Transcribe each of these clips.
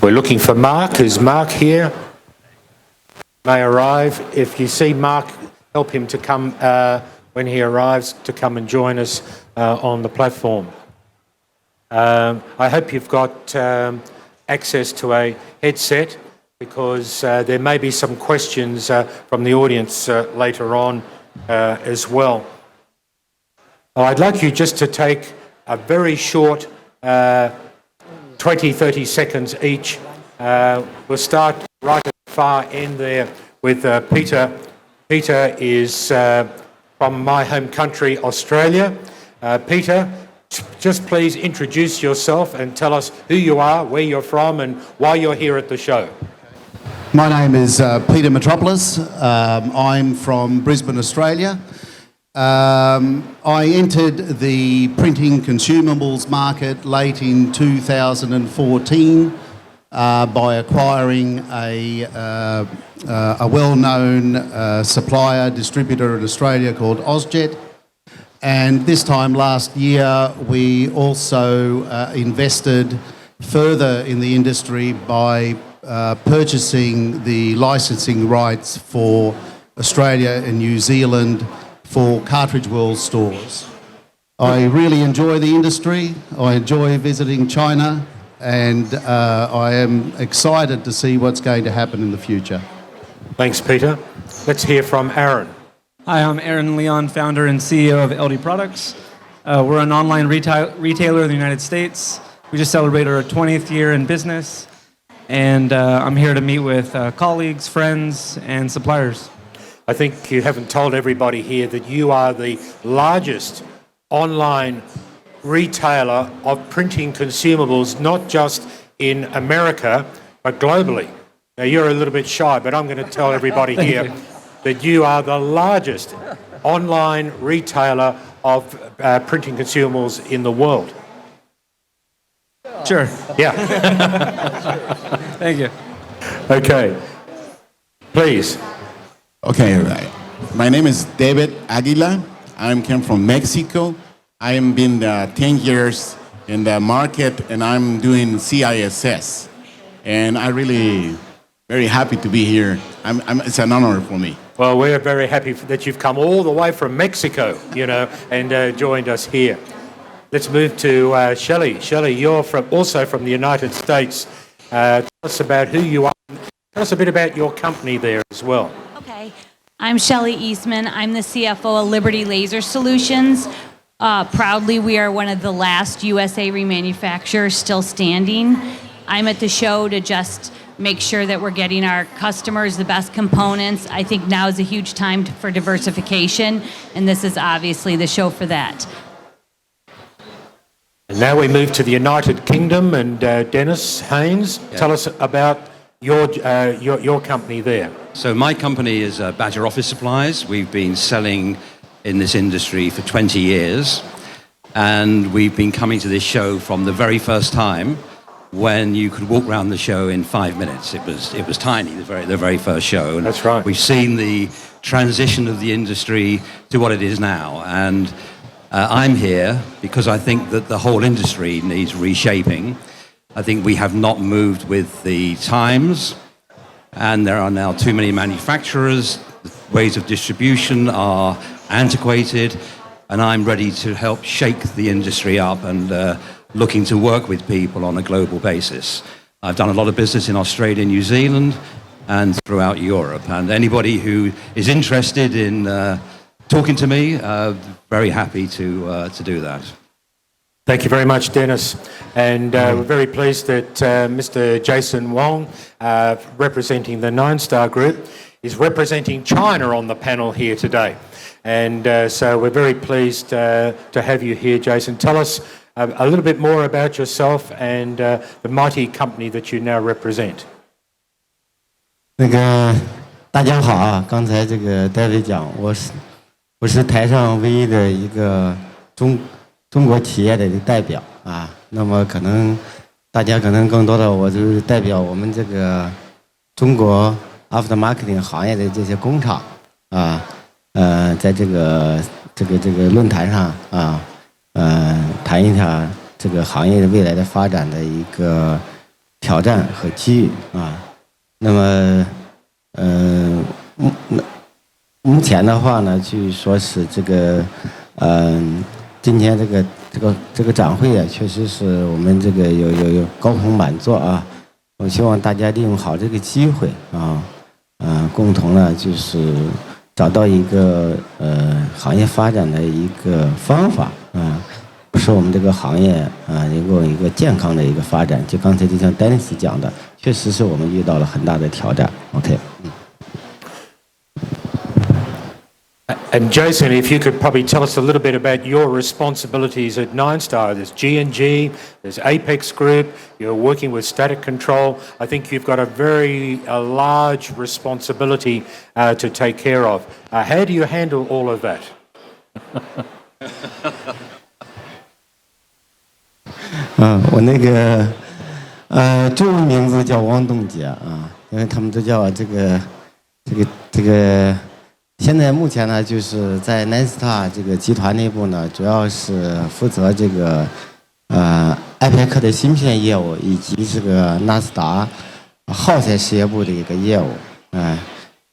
We're looking for Mark. Is Mark here? May arrive. If you see Mark, help him to come when he arrives to come and join us on the platform. I hope you've got access to a headset because there may be some questions from the audience later on as well. I'd like you just to take a very short 20-30 seconds each. We'll start right at the far end there with Peter. Peter is from my home country, Australia. Peter, just please introduce yourself and tell us who you are, where you're from, and why you're here at the show. My name is Peter Metropolis. I'm from Brisbane, Australia. I entered the printing consumables market late in 2014 by acquiring a well-known supplier, distributor in Australia called Ozjet. And this time last year, we also invested further in the industry by purchasing the licensing rights for Australia and New Zealand for RemaxWorld stores. I really enjoy the industry. I enjoy visiting China, and I am excited to see what's going to happen in the future. Thanks, Peter. Let's hear from Aaron. Hi, I'm Aaron Leon, founder and CEO of LD Products. We're an online retailer in the United States. We just celebrated our 20th year in business, and I'm here to meet with colleagues, friends, and suppliers. I think you haven't told everybody here that you are the largest online retailer of printing consumables, not just in America, but globally. Now, you're a little bit shy, but I'm going to tell everybody here that you are the largest online retailer of printing consumables in the world. Sure. Yeah. Thank you. Okay. Please. Okay, right. My name is David Aguila. I came from Mexico. I have been 10 years in the market, and I'm doing CISS. And I'm really very happy to be here. It's an honor for me. Well, we're very happy that you've come all the way from Mexico, and joined us here. Let's move to Shelley. Shelley, you're also from the United States. Tell us about who you are. Tell us a bit about your company there as well. Okay. I'm Shelley Eastman. I'm the CFO of Liberty Laser Solutions. Proudly, we are one of the last USA remanufacturers still standing. I'm at the show to just make sure that we're getting our customers the best components. I think now is a huge time for diversification, and this is obviously the show for that. And now we move to the United Kingdom, and Dennis Haynes, tell us about your company there. So my company is Badger Office Supplies. We've been selling in this industry for 20 years, and we've been coming to this show from the very first time when you could walk around the show in 5 minutes. It was tiny, the very first show. And that's right. We've seen the transition of the industry to what it is now, and I'm here because I think that the whole industry needs reshaping. I think we have not moved with the times, and there are now too many manufacturers. The ways of distribution are antiquated, and I'm ready to help shake the industry up and looking to work with people on a global basis. I've done a lot of business in Australia, New Zealand, and throughout Europe. And anybody who is interested in talking to me, very happy to do that. Thank you very much, Dennis. And we're very pleased that Mr. Jason Wong, representing the Nine Star Group, is representing China on the panel here today. And so we're very pleased to have you here, Jason. Tell us a little bit more about yourself and the mighty company that you now represent. 大家好啊！刚才这个 David 讲，我是台上唯一的一个中国企业的代表啊。那么大家可能更多的，我就是代表我们这个中国 aftermarketing 行业的这些工厂啊，在这个论坛上啊。谈一下这个行业未来的发展的一个挑战和机遇啊。那么，目前的话呢，据说是这个，今天这个展会啊，确实是我们这个有高朋满座啊。我希望大家利用好这个机会啊，共同呢就是找到一个行业发展的一个方法啊，使我们这个行业能够有一个健康的一个发展。就刚才就像 Dennis 讲的，确实是我们遇到了很大的挑战。OK。And Jason, if you could probably tell us a little bit about your responsibilities at Nine Star. There's G&G, there's Apex Group, you're working with static control. I think you've got a very large responsibility to take care of. How do you handle all of that? 我那个中文名字叫汪栋杰啊，因为他们都叫我这个。现在目前呢，就是在南斯塔这个集团内部呢，主要是负责这个艾佩克的芯片业务，以及这个纳斯达耗材事业部的一个业务。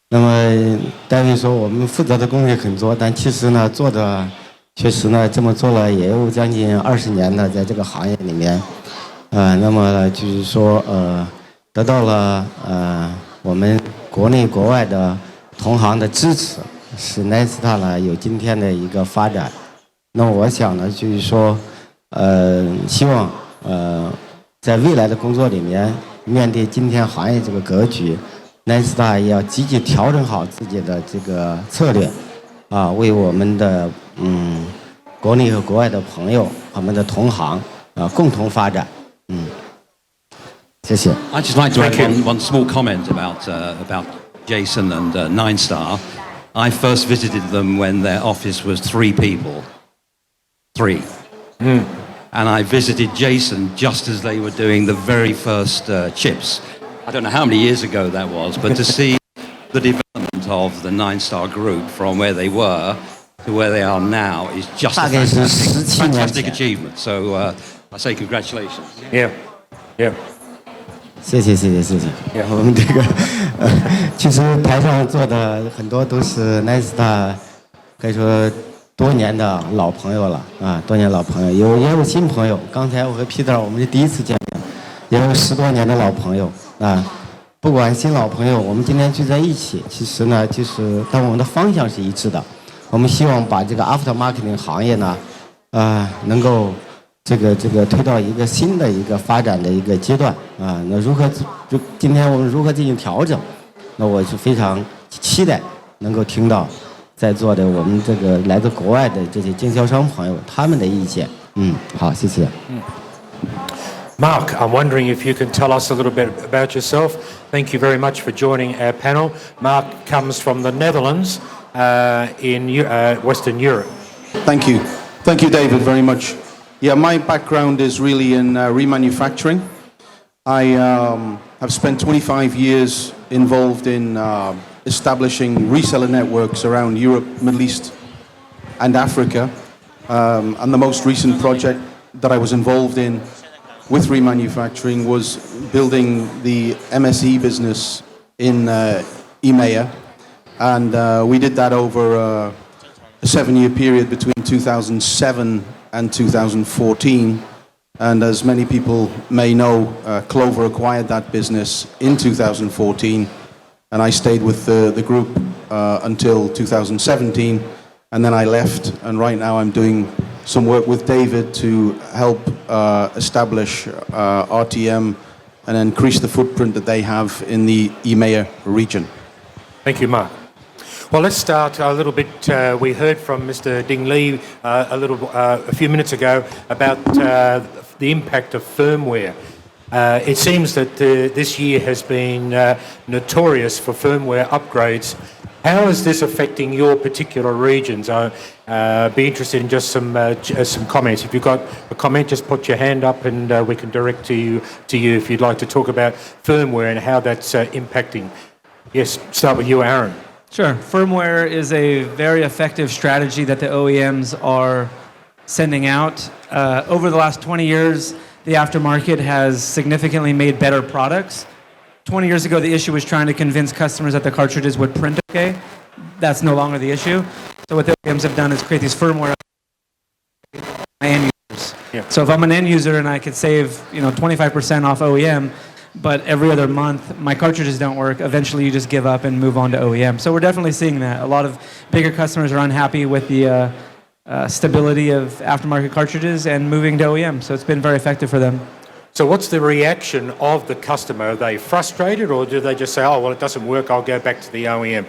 那么戴维说我们负责的工作很多，但其实呢做的确实呢这么做了也有将近20年的在这个行业里面，那么就是说得到了我们国内国外的同行的支持，使奈斯塔呢有今天的一个发展。那我想呢，就是说，希望在未来的工作里面，面对今天行业这个格局，奈斯塔也要积极调整好自己的这个策略，为我们的国内和国外的朋友、我们的同行共同发展。谢谢。I'd just like to add one small comment about Jason and Nine Star. I first visited them when their office was 3 people. 3. And I visited Jason just as they were doing the very first chips. I don't know how many years ago that was, but to see the development of the Nine Star group from where they were to where they are now is just a fantastic achievement. So I say congratulations. Yeah. 谢谢。我们这个其实台上坐的很多都是奈斯塔，可以说多年的老朋友了多年老朋友，也有新朋友。刚才我和 Peter 我们是第一次见面，也有10多年的老朋友不管新老朋友，我们今天聚在一起，其实呢就是但我们的方向是一致的。我们希望把这个 after marketing 行业呢能够这个推到一个新的一个发展的一个阶段那今天我们如何进行调整？那我是非常期待能够听到在座的我们这个来自国外的这些经销商朋友他们的意见。好，谢谢。Mark, I'm wondering if you can tell us a little bit about yourself. Thank you very much for joining our panel. Mark comes from the Netherlands in Western Europe. Thank you, David, very much. Yeah, my background is really in remanufacturing. I have spent 25 years involved in establishing reseller networks around Europe, Middle East, and Africa. And the most recent project that I was involved in with remanufacturing was building the MSE business in EMEA. And we did that over a 7-year period between 2007 and 2014. And as many people may know, Clover acquired that business in 2014. And I stayed with the group until 2017. And then I left. And right now I'm doing some work with David to help establish RTM and increase the footprint that they have in the EMEA region. Thank you, Mark. Well, let's start a little bit. We heard from Mr. Ding Li a few minutes ago about the impact of firmware. It seems that this year has been notorious for firmware upgrades. How is this affecting your particular regions? I'd be interested in just some comments. If you've got a comment, just put your hand up and we can direct to you if you'd like to talk about firmware and how that's impacting. Yes, start with you, Aaron. Sure. Firmware is a very effective strategy that the OEMs are sending out. Over the last 20 years, the aftermarket has significantly made better products. 20 years ago, the issue was trying to convince customers that the cartridges would print okay. That's no longer the issue. So what the OEMs have done is create these firmware end users. Yeah. So if I'm an end user and I could save 25% off OEM, but every other month my cartridges don't work, eventually you just give up and move on to OEM. So we're definitely seeing that. A lot of bigger customers are unhappy with the stability of aftermarket cartridges and moving to OEM. So it's been very effective for them. So what's the reaction of the customer? Are they frustrated, or do they just say, oh, well, it doesn't work, I'll go back to the OEM?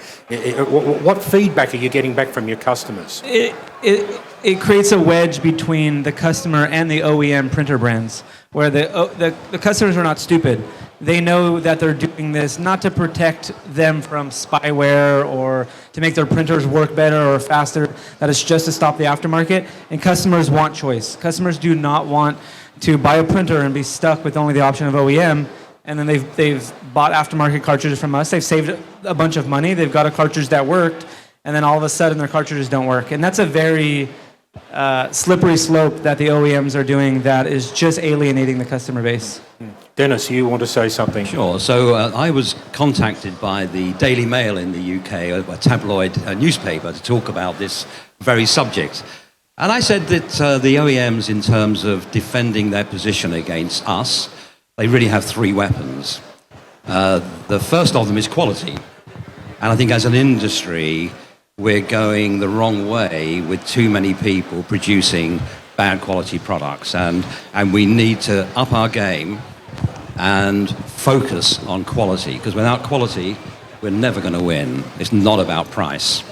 What feedback are you getting back from your customers? It creates a wedge between the customer and the OEM printer brands, where the customers are not stupid. They know that they're doing this not to protect them from spyware or to make their printers work better or faster, that it's just to stop the aftermarket. And customers want choice. Customers do not want to buy a printer and be stuck with only the option of OEM, and then they've bought aftermarket cartridges from us. They've saved a bunch of money. They've got a cartridge that worked, and then all of a sudden their cartridges don't work. And that's a very slippery slope that the OEMs are doing that is just alienating the customer base. Dennis, you want to say something? Sure. So I was contacted by the Daily Mail in the UK, a tabloid newspaper, to talk about this very subject. And I said that the OEMs, in terms of defending their position against us, they really have three weapons. The first of them is quality. And I think as an industry, we're going the wrong way with too many people producing bad quality products. And we need to up our game and focus on quality, because without quality, we're never going to win. It's not about price.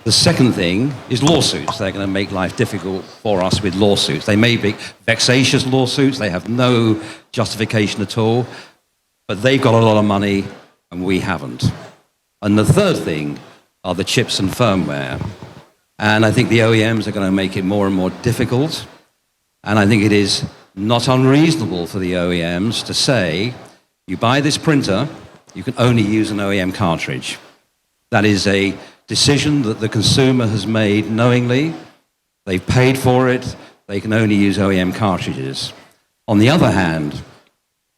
The second thing is lawsuits. They're going to make life difficult for us with lawsuits. They may be vexatious lawsuits. They have no justification at all. But they've got a lot of money and we haven't. And the third thing are the chips and firmware. And I think the OEMs are going to make it more and more difficult. And I think it is not unreasonable for the OEMs to say, you buy this printer, you can only use an OEM cartridge. That is a decision that the consumer has made knowingly. They've paid for it. They can only use OEM cartridges. On the other hand,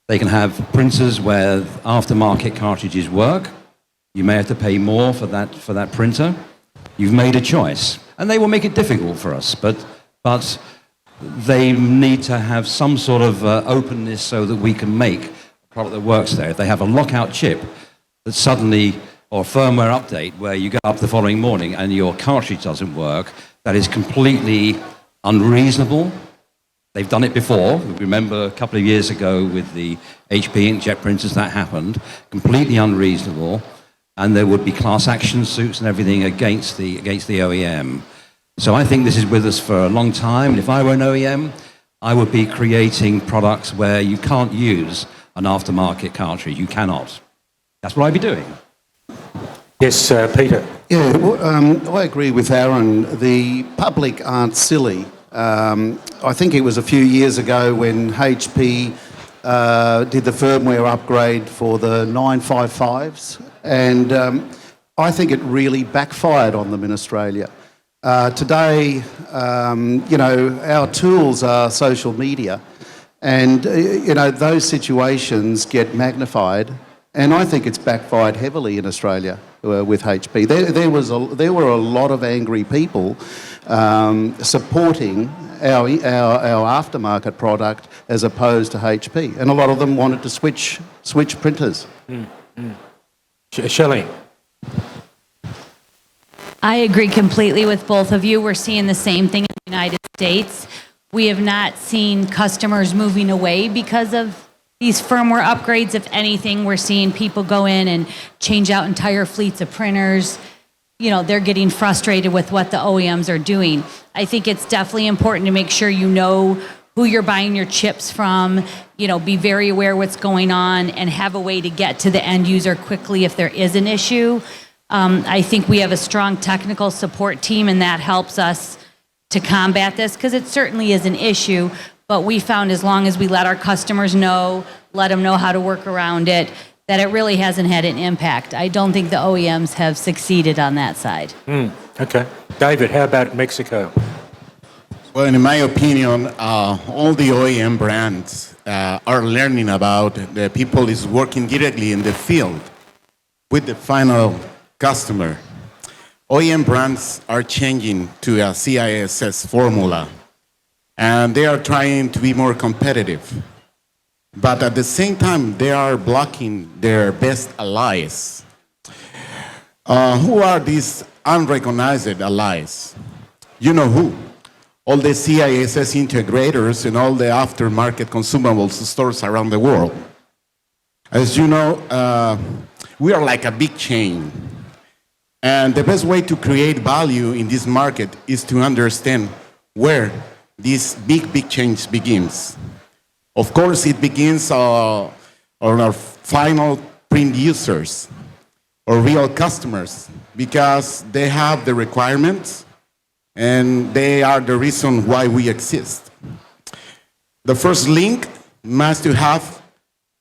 they can have printers where aftermarket cartridges work. You may have to pay more for that printer. You've made a choice. And they will make it difficult for us, but they need to have some sort of openness so that we can make a product that works there. If they have a lockout chip that suddenly, or a firmware update where you go up the following morning and your cartridge doesn't work, that is completely unreasonable. They've done it before. Remember a couple of years ago with the HP inkjet printers, that happened. Completely unreasonable. And there would be class action suits and everything against the OEM. So I think this is with us for a long time. And if I were an OEM, I would be creating products where you can't use an aftermarket cartridge. You cannot. That's what I'd be doing. Yes, Peter. Yeah, well, I agree with Aaron. The public aren't silly. I think it was a few years ago when HP did the firmware upgrade for the 955s, and I think it really backfired on them in Australia. Today, our tools are social media, and those situations get magnified. And I think it's backfired heavily in Australia with HP. There were a lot of angry people supporting our aftermarket product as opposed to HP, and a lot of them wanted to switch printers. Shelley. I agree completely with both of you. We're seeing the same thing in the United States. We have not seen customers moving away because of these firmware upgrades. If anything, we're seeing people go in and change out entire fleets of printers. They're getting frustrated with what the OEMs are doing. I think it's definitely important to make sure you know who you're buying your chips from, be very aware what's going on and have a way to get to the end user quickly if there is an issue. I think we have a strong technical support team, and that helps us to combat this, because it certainly is an issue. But we found as long as we let our customers know, let them know how to work around it, that it really hasn't had an impact. I don't think the OEMs have succeeded on that side. Okay. David, how about Mexico? Well, in my opinion, all the OEM brands are learning about the people is working directly in the field with the final customer. OEM brands are changing to a CISS formula, and they are trying to be more competitive. But at the same time, they are blocking their best allies. Who are these unrecognized allies? You know who? All the CISS integrators and all the aftermarket consumables stores around the world. As you know, we are like a big chain. And the best way to create value in this market is to understand where this big change begins. Of course, it begins on our final print users or real customers because they have the requirements and they are the reason why we exist. The first link must to have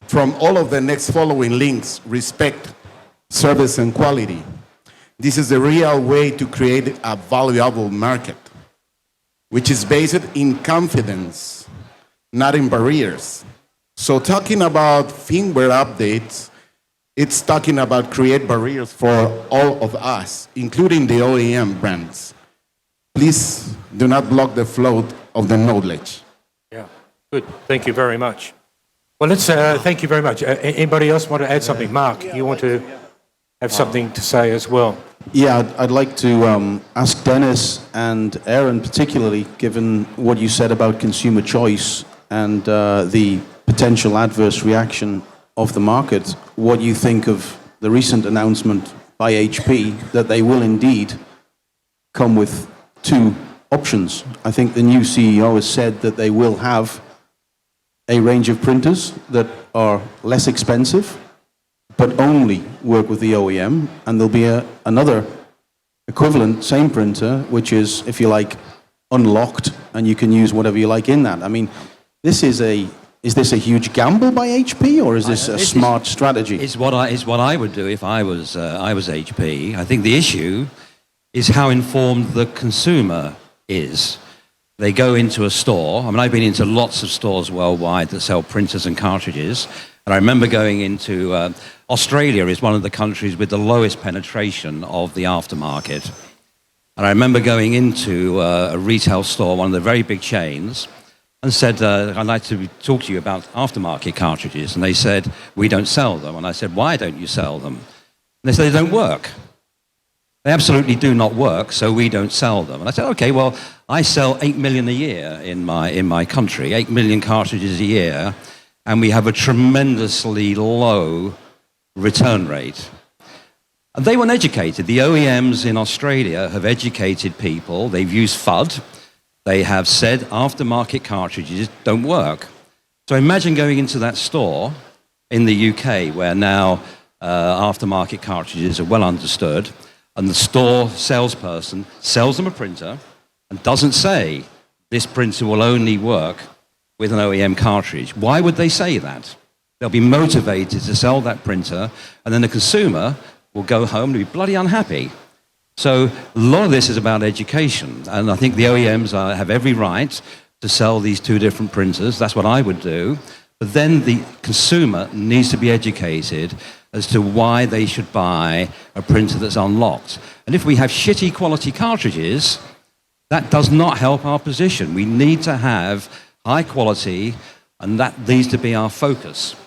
from all of the next following links respect, service, and quality. This is the real way to create a valuable market, which is based in confidence, not in barriers. So talking about firmware updates, it's talking about create barriers for all of us, including the OEM brands. Please do not block the flow of the knowledge. Yeah, good. Thank you very much. Well, let's thank you very much. Anybody else want to add something? Mark, you want to have something to say as well? Yeah, I'd like to ask Dennis and Aaron particularly, given what you said about consumer choice and the potential adverse reaction of the market, what you think of the recent announcement by HP that they will indeed come with two options. I think the new CEO has said that they will have a range of printers that are less expensive, but only work with the OEM, and there'll be another equivalent, same printer, which is, if you like, unlocked, and you can use whatever you like in that. I mean, is this a huge gamble by HP, or is this a smart strategy? It's what I would do if I was HP. I think the issue is how informed the consumer is. They go into a store. I mean, I've been into lots of stores worldwide that sell printers and cartridges. And I remember going into Australia is one of the countries with the lowest penetration of the aftermarket. And I remember going into a retail store, one of the very big chains, and said, I'd like to talk to you about aftermarket cartridges. And they said, we don't sell them. And I said, why don't you sell them? And they said, they don't work. They absolutely do not work, so we don't sell them. And I said, okay, well, I sell 8 million a year in my country, 8 million cartridges a year, and we have a tremendously low return rate. And they weren't educated. The OEMs in Australia have educated people. They've used FUD. They have said aftermarket cartridges don't work. So imagine going into that store in the UK where now aftermarket cartridges are well understood, and the store salesperson sells them a printer and doesn't say this printer will only work with an OEM cartridge. Why would they say that? They'll be motivated to sell that printer, and then the consumer will go home and be bloody unhappy. So a lot of this is about education, and I think the OEMs have every right to sell these two different printers. That's what I would do. But then the consumer needs to be educated as to why they should buy a printer that's unlocked. And if we have shitty quality cartridges, that does not help our position. We need to have high quality, and that needs to be our focus.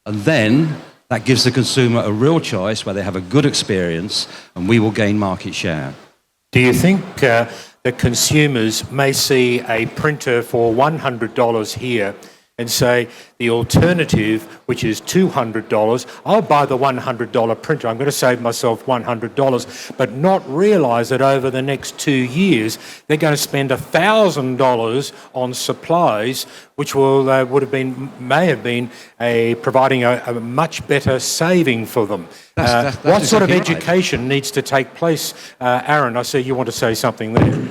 And then that gives the consumer a real choice where they have a good experience, and we will gain market share. Do you think that consumers may see a printer for $100 here and say the alternative, which is $200, I'll buy the $100 printer, I'm going to save myself $100, but not realise that over the next 2 years they're going to spend $1,000 on supplies, which may have been providing a much better saving for them. That's what sort of exactly education needs to take place? Aaron, I see you want to say something there.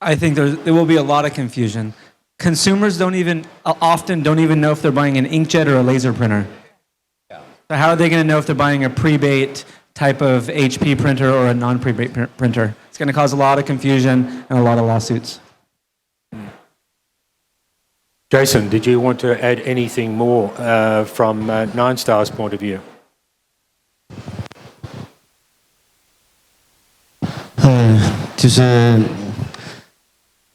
I think there will be a lot of confusion. Consumers often don't even know if they're buying an inkjet or a laser printer. Yeah. So how are they going to know if they're buying a pre-bait type of HP printer or a non-pre-bait printer? It's going to cause a lot of confusion and a lot of lawsuits. Jason, did you want to add anything more from Nine Star's point of view? 就是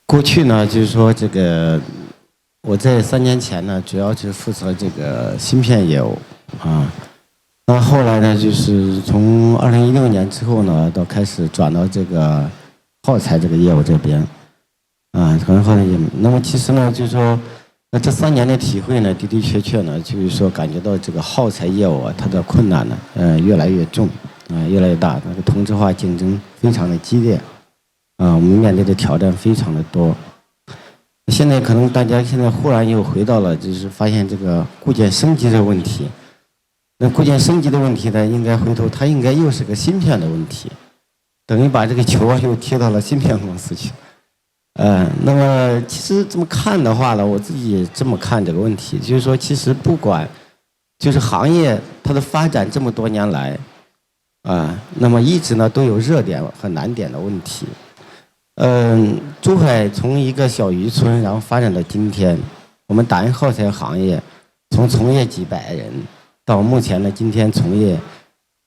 过去呢，就是说这个我在3年前呢，主要是负责这个芯片业务啊。那后来呢，就是从2016年之后呢，到开始转到这个耗材这个业务这边啊，可能后来也那么其实呢，就是说那这3年的体会呢，的的确确呢，就是说感觉到这个耗材业务啊，它的困难呢，越来越重啊，越来越大，那个同质化竞争非常的激烈。我们面对的挑战非常的多。现在可能大家现在忽然又回到了，就是发现这个固件升级的问题。那固件升级的问题呢，应该回头它应该又是个芯片的问题，等于把这个球又踢到了芯片公司去。那么其实这么看的话呢，我自己也这么看这个问题，就是说其实不管就是行业它的发展这么多年来，那么一直呢都有热点和难点的问题。珠海从一个小渔村，然后发展到今天，我们打印耗材行业从从业几百人，到目前呢，今天从业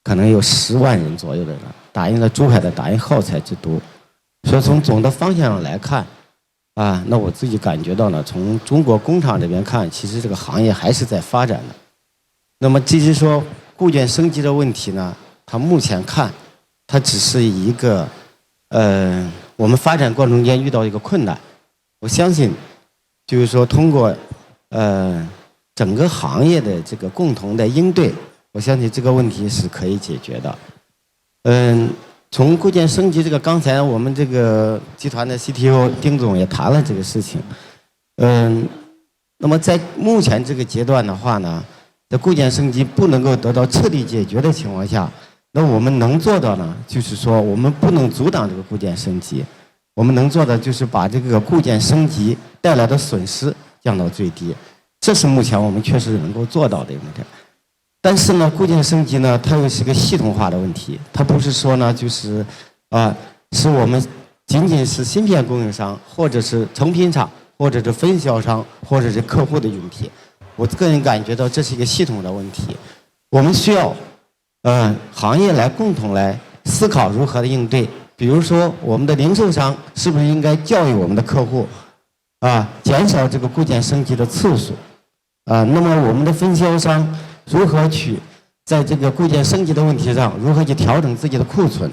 可能有10万人左右的人，打印了珠海的打印耗材之都。所以从总的方向上来看，那我自己感觉到呢，从中国工厂这边看，其实这个行业还是在发展的。那么至于说固件升级的问题呢，它目前看，它只是一个我们发展过程中间遇到一个困难，我相信，就是说通过整个行业的这个共同的应对，我相信这个问题是可以解决的。从固件升级这个，刚才我们这个集团的 CTO 丁总也谈了这个事情。那么在目前这个阶段的话呢，在固件升级不能够得到彻底解决的情况下，那我们能做到呢，就是说我们不能阻挡这个固件升级，我们能做的就是把这个固件升级带来的损失降到最低，这是目前我们确实能够做到的一点。但是呢，固件升级呢，它又是个系统化的问题，它不是说呢，就是是我们仅仅是芯片供应商，或者是成品厂，或者是分销商，或者是客户的用品。我个人感觉到这是一个系统的问题，我们需要行业来共同来思考如何的应对。比如说，我们的零售商是不是应该教育我们的客户减少这个固件升级的次数那么我们的分销商如何去在这个固件升级的问题上，如何去调整自己的库存，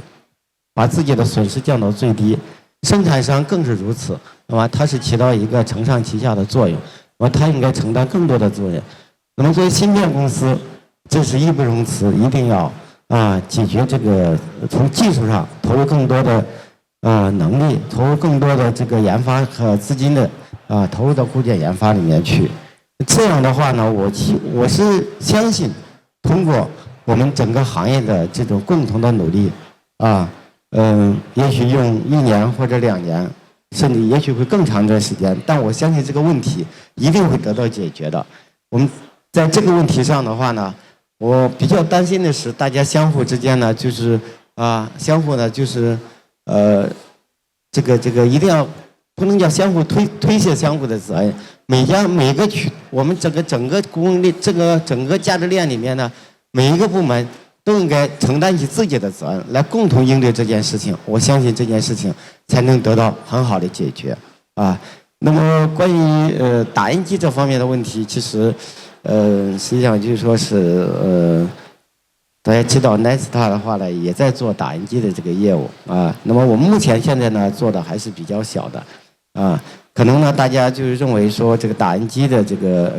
把自己的损失降到最低？生产商更是如此，那么它是起到一个承上启下的作用，那么它应该承担更多的责任。那么作为芯片公司，这是义不容辞，一定要解决这个从技术上投入更多的能力，投入更多的这个研发和资金的投入到固件研发里面去。这样的话呢，我是相信，通过我们整个行业的这种共同的努力也许用1年或者2年，甚至也许会更长一段时间，但我相信这个问题一定会得到解决的。我们在这个问题上的话呢，我比较担心的是，大家相互之间呢，就是相互呢，就是这个一定要不能叫相互推卸相互的责任。每个我们整个供应链，这个整个价值链里面呢，每一个部门都应该承担起自己的责任，来共同应对这件事情。我相信这件事情才能得到很好的解决那么关于打印机这方面的问题，其实实际上就是说是大家知道 Nesta 的话呢，也在做打印机的这个业务那么我们目前现在呢做的还是比较小的可能呢大家就是认为说这个打印机的这个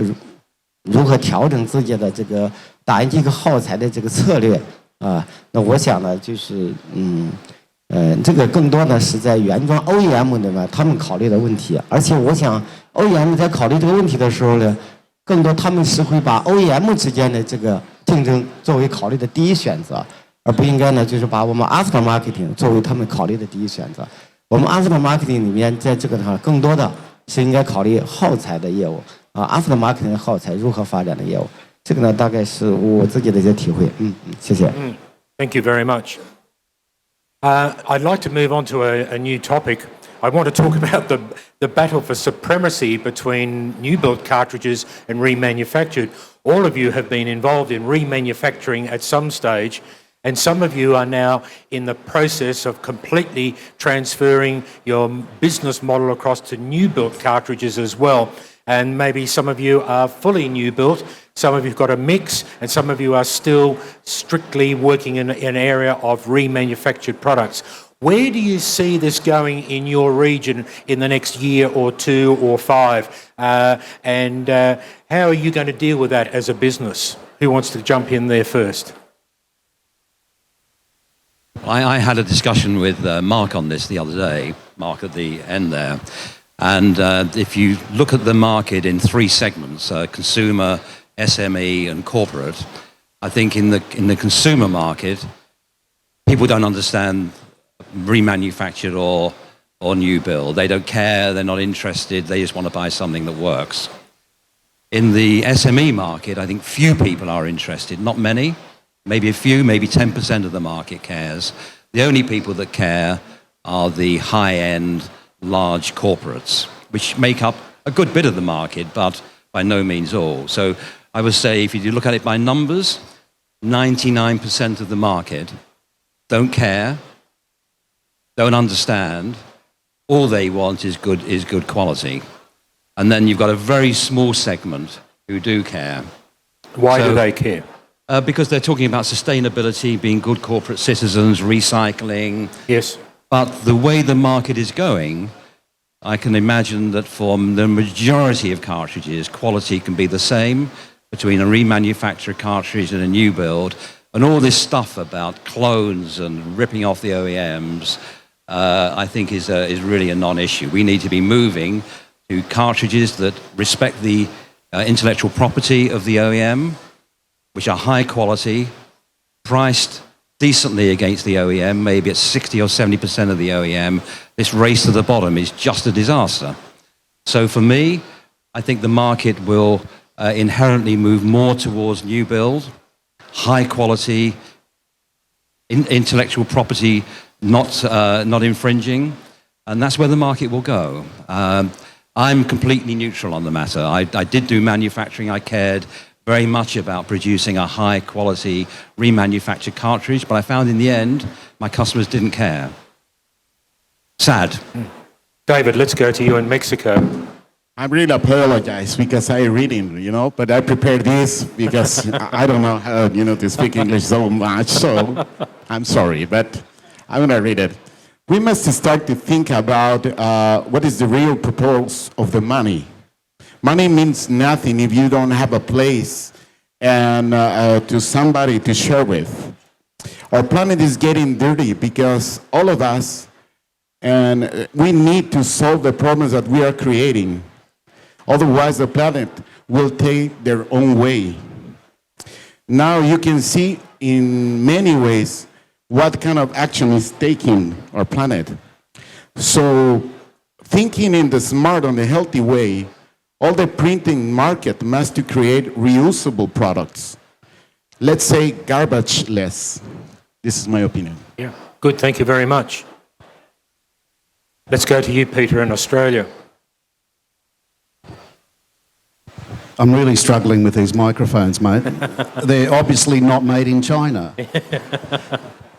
如何调整自己的这个打印机和耗材的这个策略那我想呢就是这个更多呢是在原装 OEM 的呢他们考虑的问题，而且我想 OEM 在考虑这个问题的时候呢，更多他们是会把 OEM 之间的这个竞争作为考虑的第一选择，而不应该呢就是把我们 after marketing 作为他们考虑的第一选择。我们 after marketing 里面在这个上更多的是应该考虑耗材的业务after marketing 耗材如何发展的业务。这个呢大概是我自己的一些体会。谢谢。Thank you very much. I'd like to move on to a new topic. I want to talk about the battle for supremacy between new built cartridges and remanufactured. All of you have been involved in remanufacturing at some stage, and some of you are now in the process of completely transferring your business model across to new built cartridges as well. And maybe some of you are fully new built, some of you've got a mix, and some of you are still strictly working in an area of remanufactured products. Where do you see this going in your region in the next year or 2 or 5? And how are you going to deal with that as a business? Who wants to jump in there first? I had a discussion with Mark on this the other day, Mark at the end there. And if you look at the market in 3 segments, consumer, SME and corporate, I think in the consumer market, people don't understand remanufactured or new build. They don't care, they're not interested, they just want to buy something that works. In the SME market, I think few people are interested, not many. Maybe a few, maybe 10% of the market cares. The only people that care are the high-end, large corporates, which make up a good bit of the market, but by no means all. So I would say, if you look at it by numbers, 99% of the market don't care, don't understand. All they want is good quality. And then you've got a very small segment who do care. Why do they care? Because they're talking about sustainability, being good corporate citizens, recycling. Yes. But the way the market is going, I can imagine that for the majority of cartridges, quality can be the same between a remanufactured cartridge and a new build. And all this stuff about clones and ripping off the OEMs, I think is really a non-issue. We need to be moving to cartridges that respect the intellectual property of the OEM, which are high quality, priced decently against the OEM, maybe at 60 or 70% of the OEM. This race to the bottom is just a disaster. So for me, I think the market will inherently move more towards new build, high quality, intellectual property not infringing, and that's where the market will go. I'm completely neutral on the matter. I did do manufacturing. I cared very much about producing a high quality remanufactured cartridge, but I found in the end my customers didn't care. Sad. David, let's go to you in Mexico. I really apologize because I reading, but I prepared this because I don't know how, to speak English so much. So I'm sorry, but I'm going to read it. We must start to think about what is the real purpose of the money. Money means nothing if you don't have a place and to somebody to share with. Our planet is getting dirty because all of us, and we need to solve the problems that we are creating. Otherwise, the planet will take their own way. Now you can see in many ways what kind of action is taking our planet. So thinking in the smart and the healthy way, all the printing market must to create reusable products. Let's say garbage less. This is my opinion. Yeah, good. Thank you very much. Let's go to you, Peter, in Australia. I'm really struggling with these microphones, mate. They're obviously not made in China.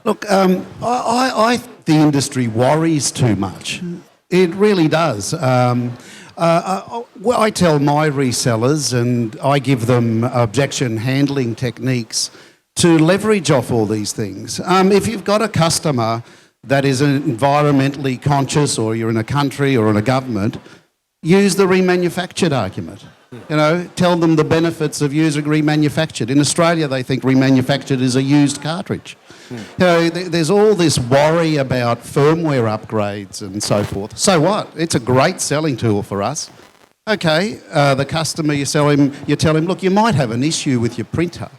Look, I the industry worries too much. It really does. I tell my resellers, and I give them objection handling techniques to leverage off all these things. If you've got a customer that is environmentally conscious, or you're in a country or in a government, use the remanufactured argument. Tell them the benefits of using remanufactured. In Australia, they think remanufactured is a used cartridge. There's all this worry about firmware upgrades and so forth. So what? It's a great selling tool for us. Okay, the customer, you tell him, look, you might have an issue with your printer,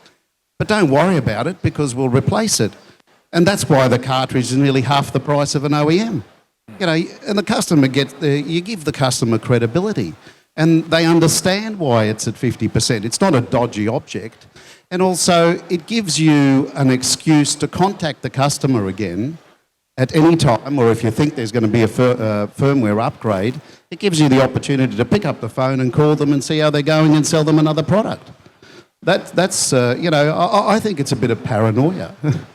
but don't worry about it because we'll replace it. And that's why the cartridge is nearly half the price of an OEM. And the customer you give the customer credibility. And they understand why it's at 50%. It's not a dodgy object. And also, it gives you an excuse to contact the customer again at any time, or if you think there's going to be a firmware upgrade, it gives you the opportunity to pick up the phone and call them and see how they're going and sell them another product. That's I think it's a bit of paranoia.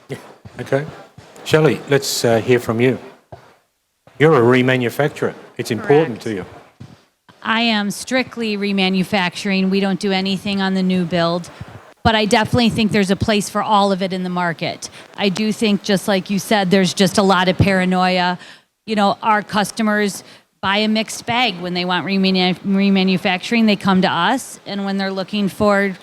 Yeah. Okay. Shelley, let's hear from you. You're a remanufacturer. It's important to you. I am strictly remanufacturing. We don't do anything on the new build. But I definitely think there's a place for all of it in the market. I do think, just like you said, there's just a lot of paranoia. You know, our customers buy a mixed bag. When they want remanufacturing, they come to us. And when they're looking for,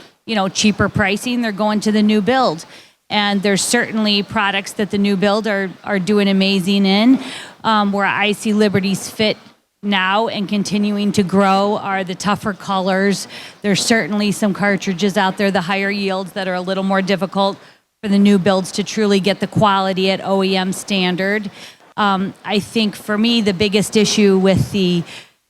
cheaper pricing, they're going to the new build. And there's certainly products that the new build are doing amazing in. Where I see Liberty's fit now and continuing to grow are the tougher colors. There's certainly some cartridges out there, the higher yields, that are a little more difficult for the new builds to truly get the quality at OEM standard. I think for me, the biggest issue with the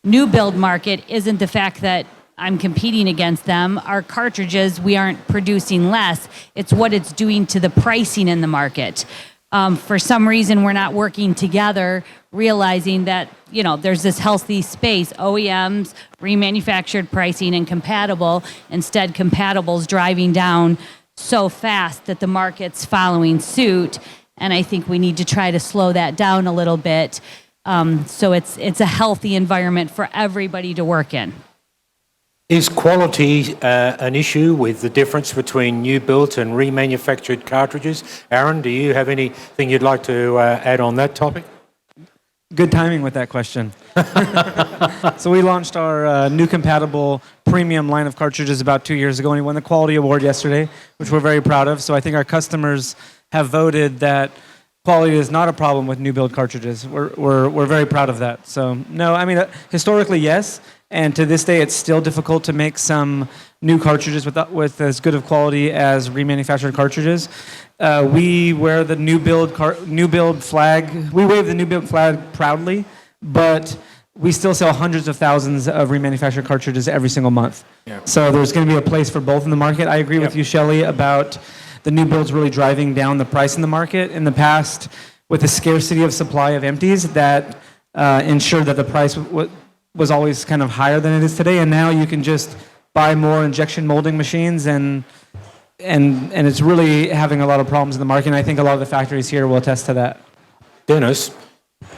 new build market isn't the fact that I'm competing against them. Our cartridges, we aren't producing less. It's what it's doing to the pricing in the market. For some reason, we're not working together, realizing that, there's this healthy space, OEMs, remanufactured pricing, and compatible. Instead, compatible's driving down so fast that the market's following suit. And I think we need to try to slow that down a little bit. So it's a healthy environment for everybody to work in. Is quality an issue with the difference between new built and remanufactured cartridges? Aaron, do you have anything you'd like to add on that topic? Good timing with that question. So we launched our new compatible premium line of cartridges about 2 years ago, and we won the quality award yesterday, which we're very proud of. So I think our customers have voted that quality is not a problem with new build cartridges. We're very proud of that. So no, I mean, historically, yes. And to this day, it's still difficult to make some new cartridges with as good of quality as remanufactured cartridges. We wear the new build flag. We wave the new build flag proudly, but we still sell hundreds of thousands of remanufactured cartridges every single month. Yeah. So there's going to be a place for both in the market. I agree with you, Shelley, about the new builds really driving down the price in the market. In the past, with the scarcity of supply of empties, that ensured that the price was always kind of higher than it is today, and now you can just buy more injection molding machines, and it's really having a lot of problems in the market, and I think a lot of the factories here will attest to that. Dennis,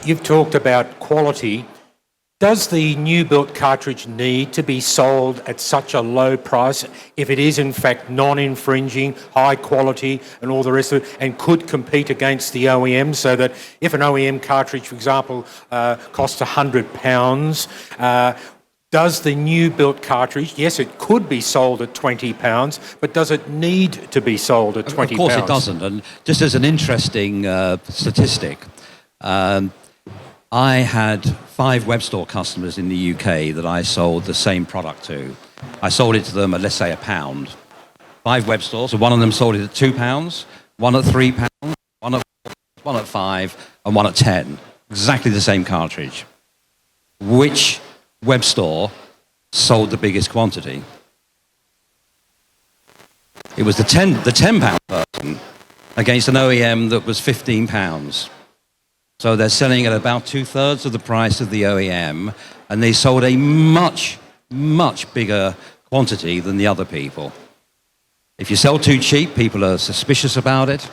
you've talked about quality. Does the new built cartridge need to be sold at such a low price if it is in fact non-infringing, high quality and all the rest of it, and could compete against the OEM, so that if an OEM cartridge, for example, costs £100, does the new built cartridge, yes, it could be sold at £20, but does it need to be sold at £20? Of course it doesn't. And just as an interesting statistic, I had 5 web store customers in the UK that I sold the same product to. I sold it to them at, let's say, £1. 5 web stores, so one of them sold it at £2, one at £3, one at 5, and one at 10. Exactly the same cartridge. Which web store sold the biggest quantity? It was the £10 person against an OEM that was £15. So they're selling at about 2/3 of the price of the OEM, and they sold a much, much bigger quantity than the other people. If you sell too cheap, people are suspicious about it.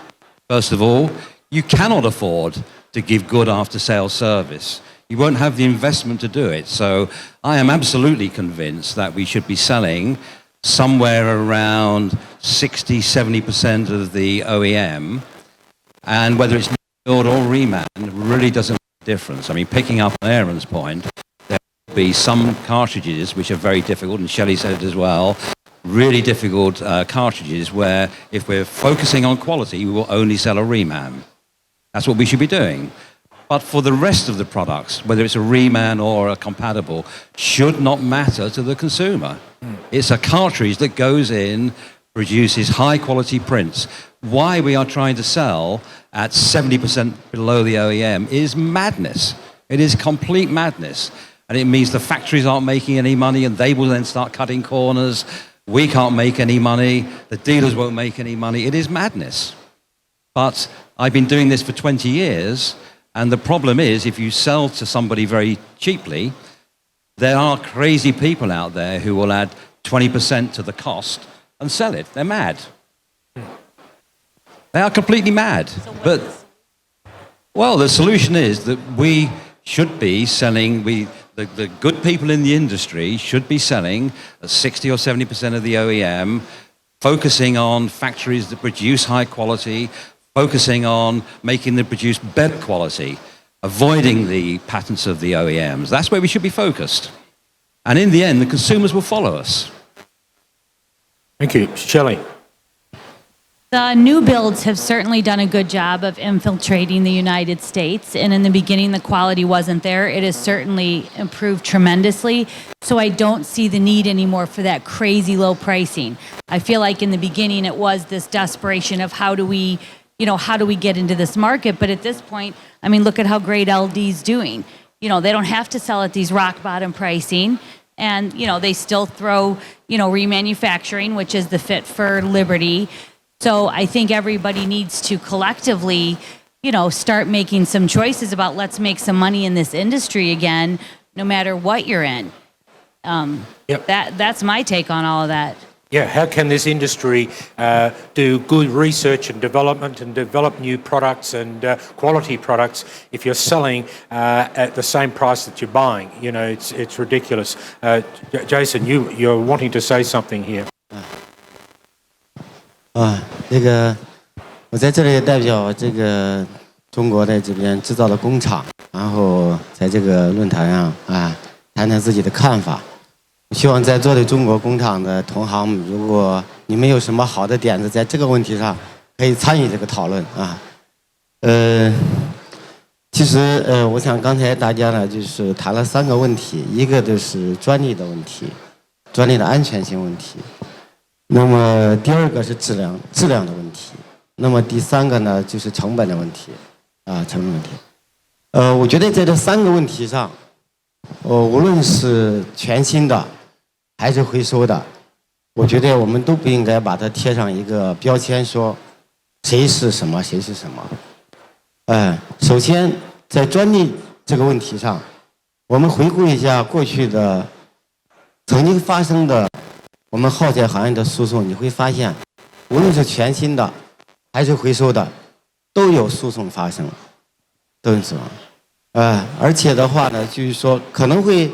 First of all, you cannot afford to give good after-sales service. You won't have the investment to do it. So I am absolutely convinced that we should be selling somewhere around 60-70% of the OEM, and whether it's build or reman really doesn't make a difference. I mean, picking up on Aaron's point, there will be some cartridges which are very difficult, and Shelley said it as well, really difficult cartridges where if we're focusing on quality, we will only sell a reman. That's what we should be doing. But for the rest of the products, whether it's a reman or a compatible, should not matter to the consumer. It's a cartridge that goes in, produces high quality prints. Why we are trying to sell at 70% below the OEM is madness. It is complete madness. And it means the factories aren't making any money, and they will then start cutting corners. We can't make any money. The dealers won't make any money. It is madness. But I've been doing this for 20 years, and the problem is if you sell to somebody very cheaply, there are crazy people out there who will add 20% to the cost and sell it. They're mad. They are completely mad. But, well, the solution is that we should be selling, the good people in the industry should be selling at 60 or 70% of the OEM, focusing on factories that produce high quality, focusing on making them produce better quality, avoiding the patents of the OEMs. That's where we should be focused. And in the end, the consumers will follow us. Thank you. Shelley. The new builds have certainly done a good job of infiltrating the United States, and in the beginning the quality wasn't there. It has certainly improved tremendously, so I don't see the need anymore for that crazy low pricing. I feel like in the beginning it was this desperation of how do we get into this market, but at this point, I mean, look at how great LD's doing. They don't have to sell at these rock bottom pricing, and they still throw remanufacturing, which is the fit for Liberty. So I think everybody needs to collectively, start making some choices about let's make some money in this industry again, no matter what you're in. Yep. That's my take on all of that. Yeah, how can this industry do good research and development and develop new products and quality products if you're selling at the same price that you're buying? It's ridiculous. Jason, you're wanting to say something here. 我在这里代表这个中国的这边制造的工厂，然后在这个论坛上谈谈自己的看法。希望在座的中国工厂的同行，如果你们有什么好的点子，在这个问题上可以参与这个讨论啊。其实我想刚才大家呢就是谈了3个问题，一个就是专利的问题，专利的安全性问题。那么第2个是质量的问题，那么第3个呢就是成本的问题，成本问题。我觉得在这3个问题上，无论是全新的还是回收的，我觉得我们都不应该把它贴上一个标签，说谁是什么谁是什么。首先在专利这个问题上，我们回顾一下过去的曾经发生的我们耗材行业的诉讼，你会发现，无论是全新的还是回收的，都有诉讼发生，都有诉讼。而且的话呢，就是说可能会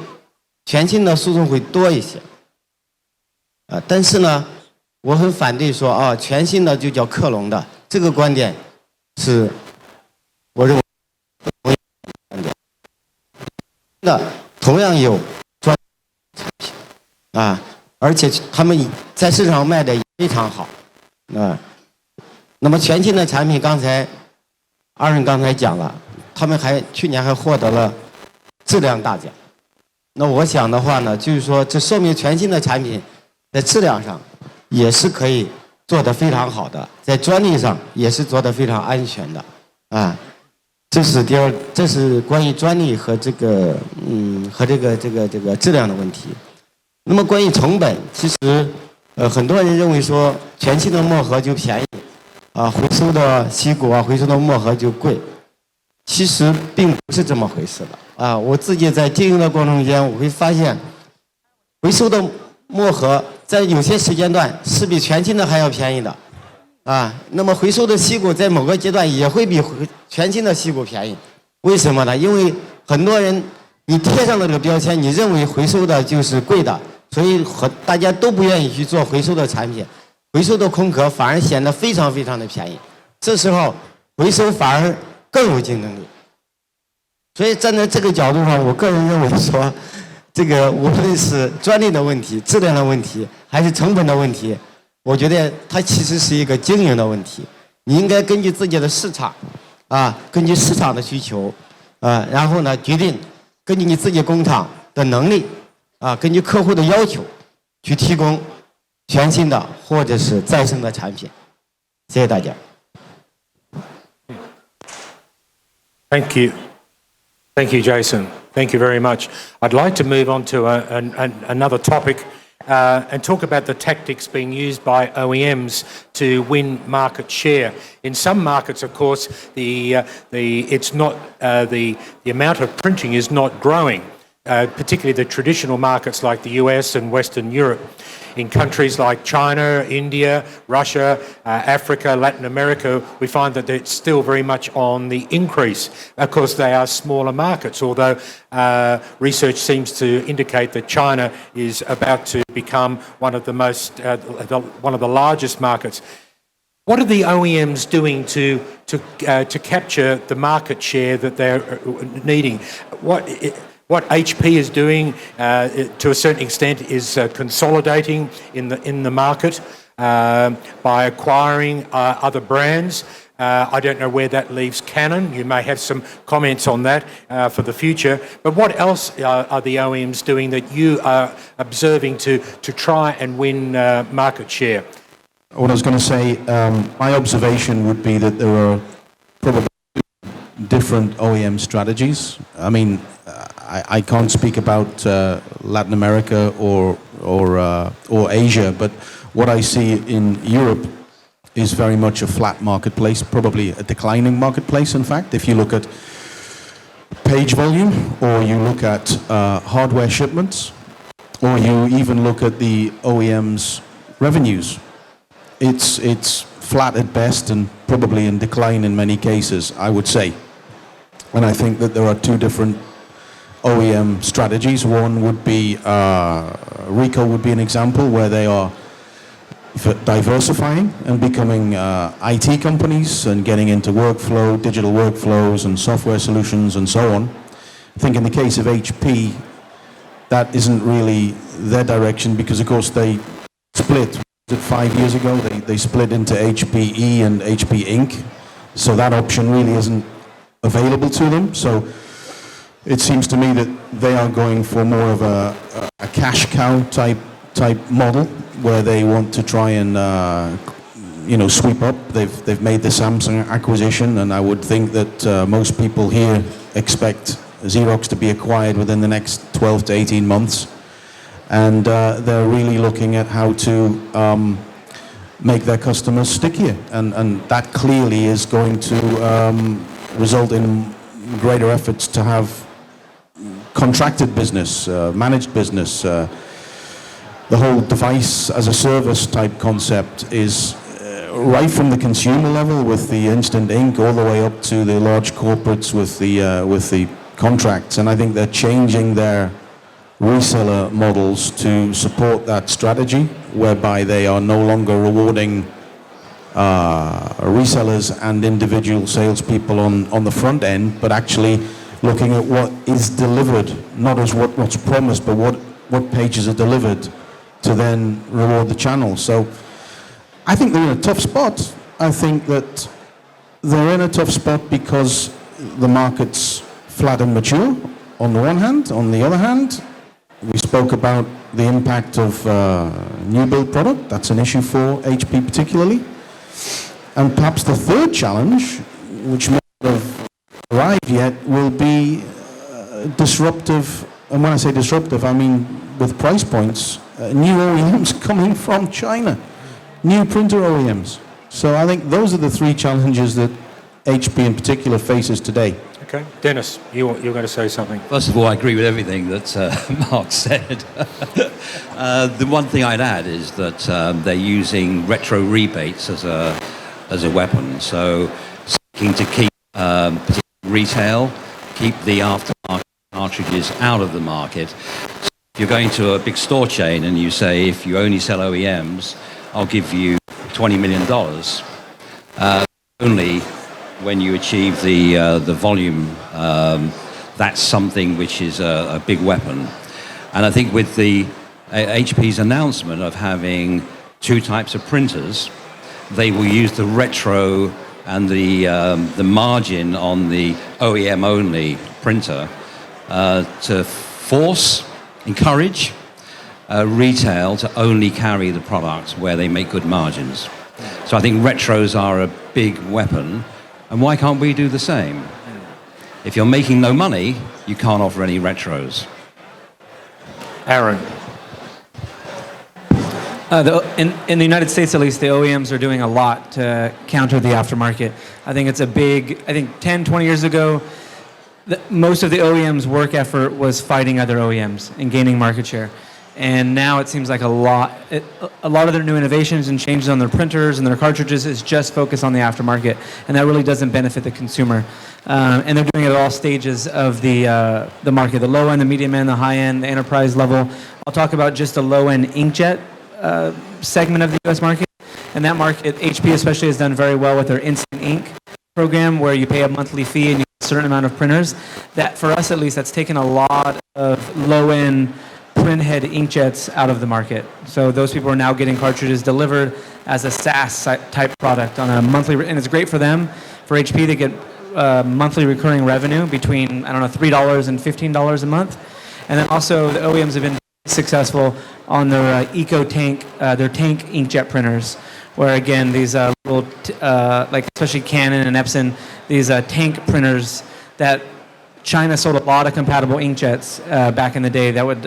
全新的诉讼会多一些。但是呢，我很反对说全新的就叫克隆的，这个观点是我认为观点。同样有专利产品而且他们在市场卖的也非常好，那么全新的产品，刚才2人刚才讲了，他们去年还获得了质量大奖。那我想的话呢，就是说这说明全新的产品在质量上也是可以做得非常好的，在专利上也是做得非常安全的这是第2，这是关于专利和这个质量的问题。那么关于成本，其实很多人认为说全新的墨盒就便宜回收的锡箔回收的墨盒就贵，其实并不是这么回事的我自己在经营的过程中间，我会发现回收的墨盒在有些时间段是比全新的还要便宜的那么回收的锡箔在某个阶段也会比全新的锡箔便宜，为什么呢？因为很多人你贴上了这个标签，你认为回收的就是贵的，所以大家都不愿意去做回收的产品，回收的空壳反而显得非常非常的便宜，这时候回收反而更有竞争力。所以站在这个角度上，我个人认为说，这个无论是专利的问题、质量的问题，还是成本的问题，我觉得它其实是一个经营的问题。你应该根据自己的市场根据市场的需求然后呢决定根据你自己工厂的能力根据客户的要求去提供全新的或者是再生的产品。谢谢大家。Thank you. Thank you, Jason. Thank you very much. I'd like to move on to another topic and talk about the tactics being used by OEMs to win market share. In some markets, of course, the amount of printing is not growing, particularly the traditional markets like the US and Western Europe. In countries like China, India, Russia, Africa, Latin America, we find that it's still very much on the increase. Of course, they are smaller markets, although research seems to indicate that China is about to become one of the largest markets. What are the OEMs doing to capture the market share that they're needing? What HP is doing, to a certain extent, is consolidating in the market by acquiring other brands. I don't know where that leaves Canon. You may have some comments on that for the future. But what else are the OEMs doing that you are observing to try and win market share? What I was going to say, my observation would be that there are probably different OEM strategies. I mean, I can't speak about Latin America or Asia, but what I see in Europe is very much a flat marketplace, probably a declining marketplace, in fact. If you look at page volume, or you look at hardware shipments, or you even look at the OEM's revenues, it's flat at best and probably in decline in many cases, I would say. And I think that there are two different OEM strategies. One would be, Ricoh would be an example, where they are diversifying and becoming IT companies and getting into workflow, digital workflows and software solutions and so on. I think in the case of HP, that isn't really their direction, because of course they split. 5 years ago, they split into HPE and HP Inc. So that option really isn't available to them. So it seems to me that they are going for more of a cash cow type model, where they want to try and sweep up. They've made the Samsung acquisition, and I would think that most people here expect Xerox to be acquired within the next 12 to 18 months. And they're really looking at how to make their customers stickier. And that clearly is going to result in greater efforts to have contracted business, managed business. The whole device as a service type concept is right from the consumer level with the instant ink all the way up to the large corporates with the contracts. And I think they're changing their reseller models to support that strategy, whereby they are no longer rewarding resellers and individual salespeople on the front end, but actually looking at what is delivered, not as what's promised, but what pages are delivered, to then reward the channel. So I think they're in a tough spot. I think that they're in a tough spot because the market's flat and mature on the one hand. On the other hand, we spoke about the impact of new build product. That's an issue for HP particularly. And perhaps the third challenge, which may not have arrived yet, will be disruptive. And when I say disruptive, I mean with price points, new OEMs coming from China, new printer OEMs. So I think those are the three challenges that HP in particular faces today. Okay, Dennis, you're going to say something. First of all, I agree with everything that Mark said. The one thing I'd add is that they're using retro rebates as a weapon. So seeking to keep retail, keep the aftermarket cartridges out of the market. So if you're going to a big store chain and you say, if you only sell OEMs, I'll give you $20 million. Only when you achieve the volume, that's something which is a big weapon. And I think with the HP's announcement of having two types of printers, they will use the retro and the margin on the OEM only printer to encourage retail to only carry the products where they make good margins. So I think retros are a big weapon. And why can't we do the same? If you're making no money, you can't offer any retros. Aaron. In the United States, at least, the OEMs are doing a lot to counter the aftermarket. I think it's a big, 10, 20 years ago, most of the OEMs' work effort was fighting other OEMs and gaining market share. And now it seems like a lot of their new innovations and changes on their printers and their cartridges is just focused on the aftermarket, and that really doesn't benefit the consumer. And they're doing it at all stages of the market, the low end, the medium end, the high end, the enterprise level. I'll talk about just the low end inkjet segment of the U.S. market. And that market, HP especially, has done very well with their Instant Ink program, where you pay a monthly fee and you get a certain amount of printers. That, for us at least, that's taken a lot of low end printhead inkjets out of the market. So those people are now getting cartridges delivered as a SaaS type product on a monthly, and it's great for them. For HP, they get monthly recurring revenue between, $3 and $15 a month. And then also the OEMs have been successful on their EcoTank, their tank inkjet printers, where again, these little, like especially Canon and Epson, these tank printers that China sold a lot of compatible inkjets back in the day that would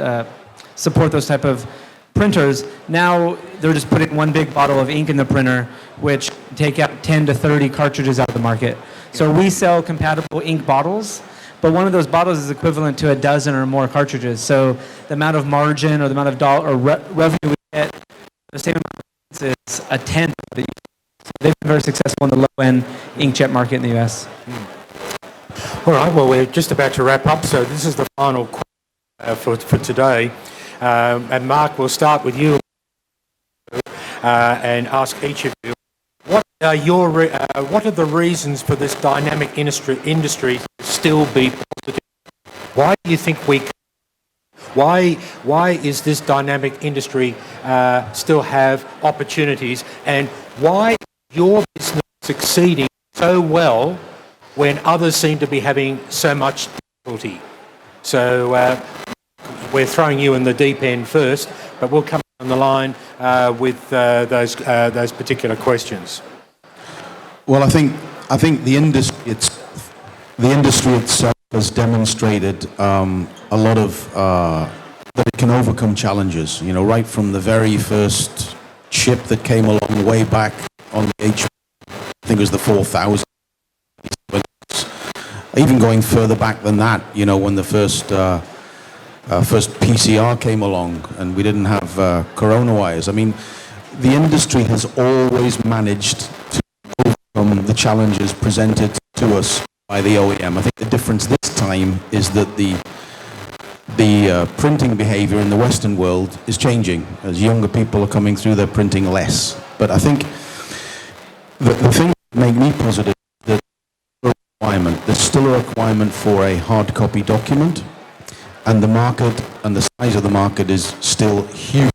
support those type of printers. Now they're just putting one big bottle of ink in the printer, which take out 10 to 30 cartridges out of the market. So we sell compatible ink bottles, but one of those bottles is equivalent to a dozen or more cartridges. So the amount of margin or the amount of revenue we get, the same amount is a tenth of it. So they've been very successful in the low-end inkjet market in the U.S. All right, well, we're just about to wrap up, so this is the final question for today. And Mark, we'll start with you and ask each of you, what are the reasons for this dynamic industry to still be positive? Why do you think why is this dynamic industry still have opportunities, and why is your business succeeding so well when others seem to be having so much difficulty? So we're throwing you in the deep end first, but we'll come on the line with those particular questions. Well, I think the industry itself has demonstrated a lot of that it can overcome challenges. You know, right from the very first chip that came along way back on the HP, I think it was the 4000. Even going further back than that, you know, when the first PCR came along and we didn't have corona wires. I mean, the industry has always managed to overcome the challenges presented to us by the OEM. I think the difference this time is that the printing behavior in the Western world is changing as younger people are coming through, they're printing less. But I think the thing that make me positive is that there's still a requirement for a hard copy document, and the market and the size of the market is still huge.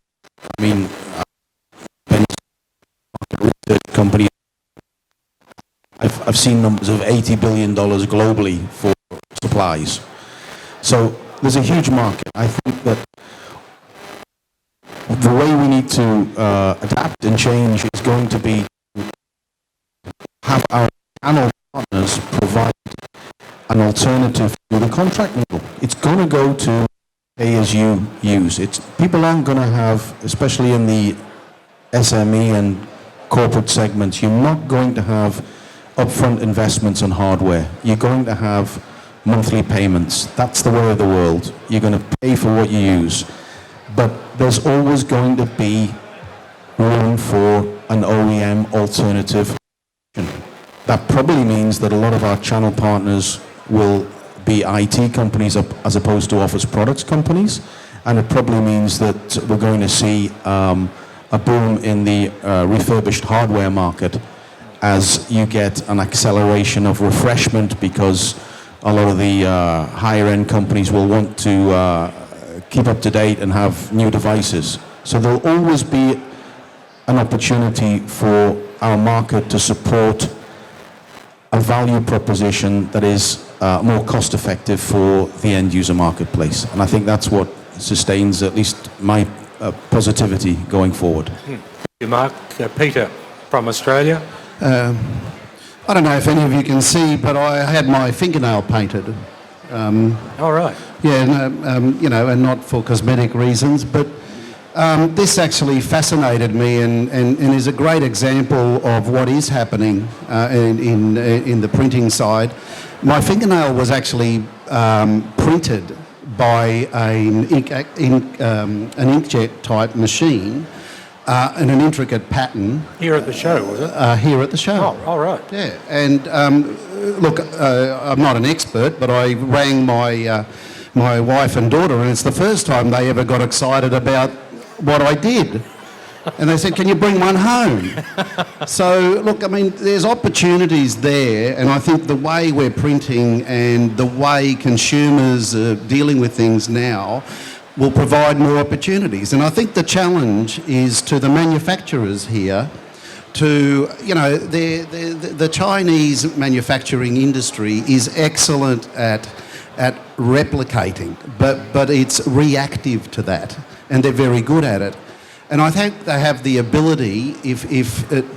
I mean, market research company, I've seen numbers of $80 billion globally for supplies. So there's a huge market. I think that the way we need to adapt and change is going to be have our channel partners provide an alternative to the contract model. It's going to go to pay as you use. People aren't going to have, especially in the SME and corporate segments, you're not going to have upfront investments on hardware. You're going to have monthly payments. That's the way of the world. You're going to pay for what you use. But there's always going to be room for an OEM alternative. That probably means that a lot of our channel partners will be IT companies as opposed to office products companies. And it probably means that we're going to see a boom in the refurbished hardware market as you get an acceleration of refreshment, because a lot of the higher end companies will want to keep up to date and have new devices. So there'll always be an opportunity for our market to support a value proposition that is more cost effective for the end user marketplace. And I think that's what sustains at least my positivity going forward. Thank you, Mark. Peter from Australia. I don't know if any of you can see, but I had my fingernail painted. All right. Yeah, you know, and not for cosmetic reasons, but This actually fascinated me and is a great example of what is happening in the printing side. My fingernail was actually printed by an inkjet type machine in an intricate pattern. Here at the show, was it? Here at the show. Oh, all right. Yeah, and look, I'm not an expert, but I rang my wife and daughter, and it's the first time they ever got excited about what I did. And they said, "Can you bring one home?" So, look, I mean, there's opportunities there, and I think the way we're printing and the way consumers are dealing with things now will provide more opportunities. And I think the challenge is to the manufacturers here to, you know, the Chinese manufacturing industry is excellent at replicating, but it's reactive to that, and they're very good at it. And I think they have the ability,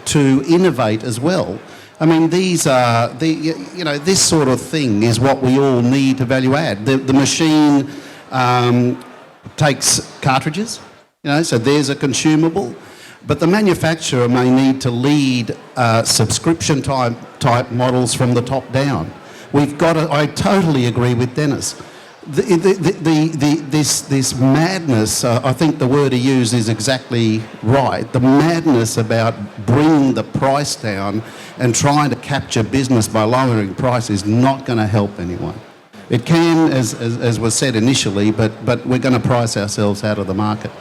to innovate as well. I mean, these are this sort of thing is what we all need to value add. The machine takes cartridges, so there's a consumable. But the manufacturer may need to lead subscription type models from the top down. We've got to, I totally agree with Dennis. This madness, I think the word he used is exactly right. The madness about bringing the price down and trying to capture business by lowering price is not going to help anyone. It can, as was said initially, but we're going to price ourselves out of the market.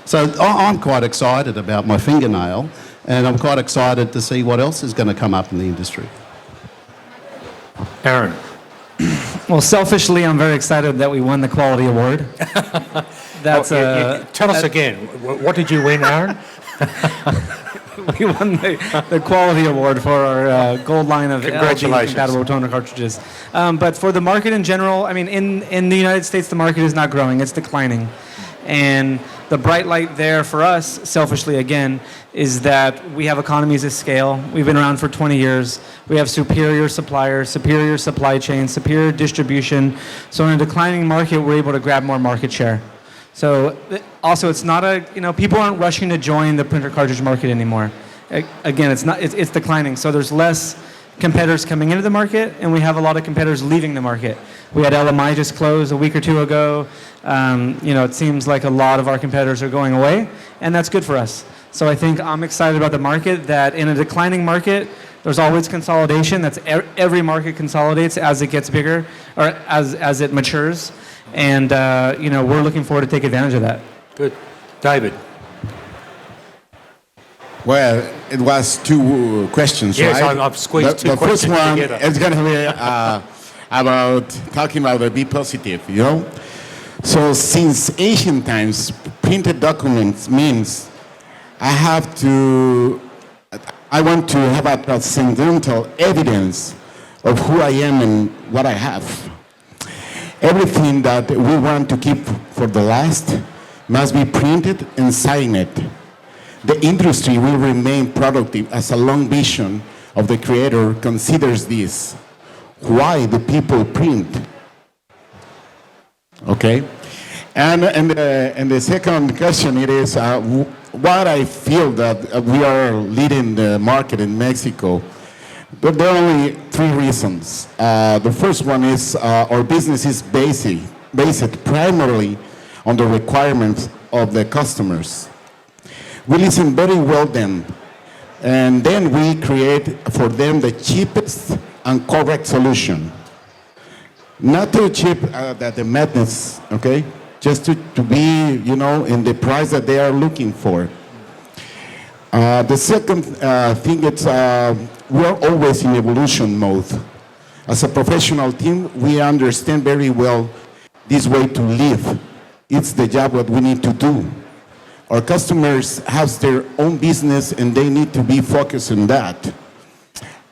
So I'm quite excited about my fingernail, and I'm quite excited to see what else is going to come up in the industry. Aaron. Well, selfishly, I'm very excited that we won the Quality Award. That's tell us again. What did you win, Aaron? We won the Quality Award for our gold line of Congratulations. LD-compatible toner cartridges. But for the market in general, I mean, in the United States, the market is not growing; it's declining. And the bright light there for us, selfishly again, is that we have economies of scale. We've been around for 20 years. We have superior suppliers, superior supply chain, superior distribution. So in a declining market, we're able to grab more market share. So also, it's not people aren't rushing to join the printer cartridge market anymore. Again, it's declining. So there's less competitors coming into the market, and we have a lot of competitors leaving the market. We had LMI just close a week or two ago. It seems like a lot of our competitors are going away, and that's good for us. So I think I'm excited about the market, that in a declining market, there's always consolidation. That's every market consolidates as it gets bigger, or as it matures. And, we're looking forward to take advantage of that. Good. David. Well, it was two questions, yes, right? I've squeezed two the questions first one together. is going to be about talking about the be positive, So since ancient times, printed documents means I want to have a transcendental evidence of who I am and what I have. Everything that we want to keep for the last must be printed and signed. The industry will remain productive as a long vision of the creator considers this. Why do people print? Okay? And the second question it is, what I feel that we are leading the market in Mexico. But there are only three reasons. The first one is our business is based primarily on the requirements of the customers. We listen very well then, and then we create for them the cheapest and correct solution. Not too cheap that the madness, okay? Just to be, in the price that they are looking for. The second thing is we're always in evolution mode. As a professional team, we understand very well this way to live. It's the job that we need to do. Our customers have their own business and they need to be focused on that.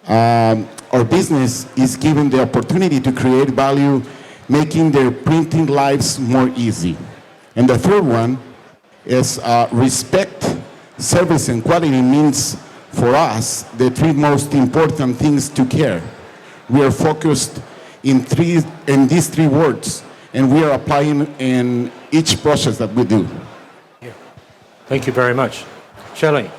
Our business is given the opportunity to create value, making their printing lives more easy. And the third one is respect, service, and quality means for us the three most important things to care. We are focused in these three words, and we are applying in each process that we do. Thank you very much. Shelley.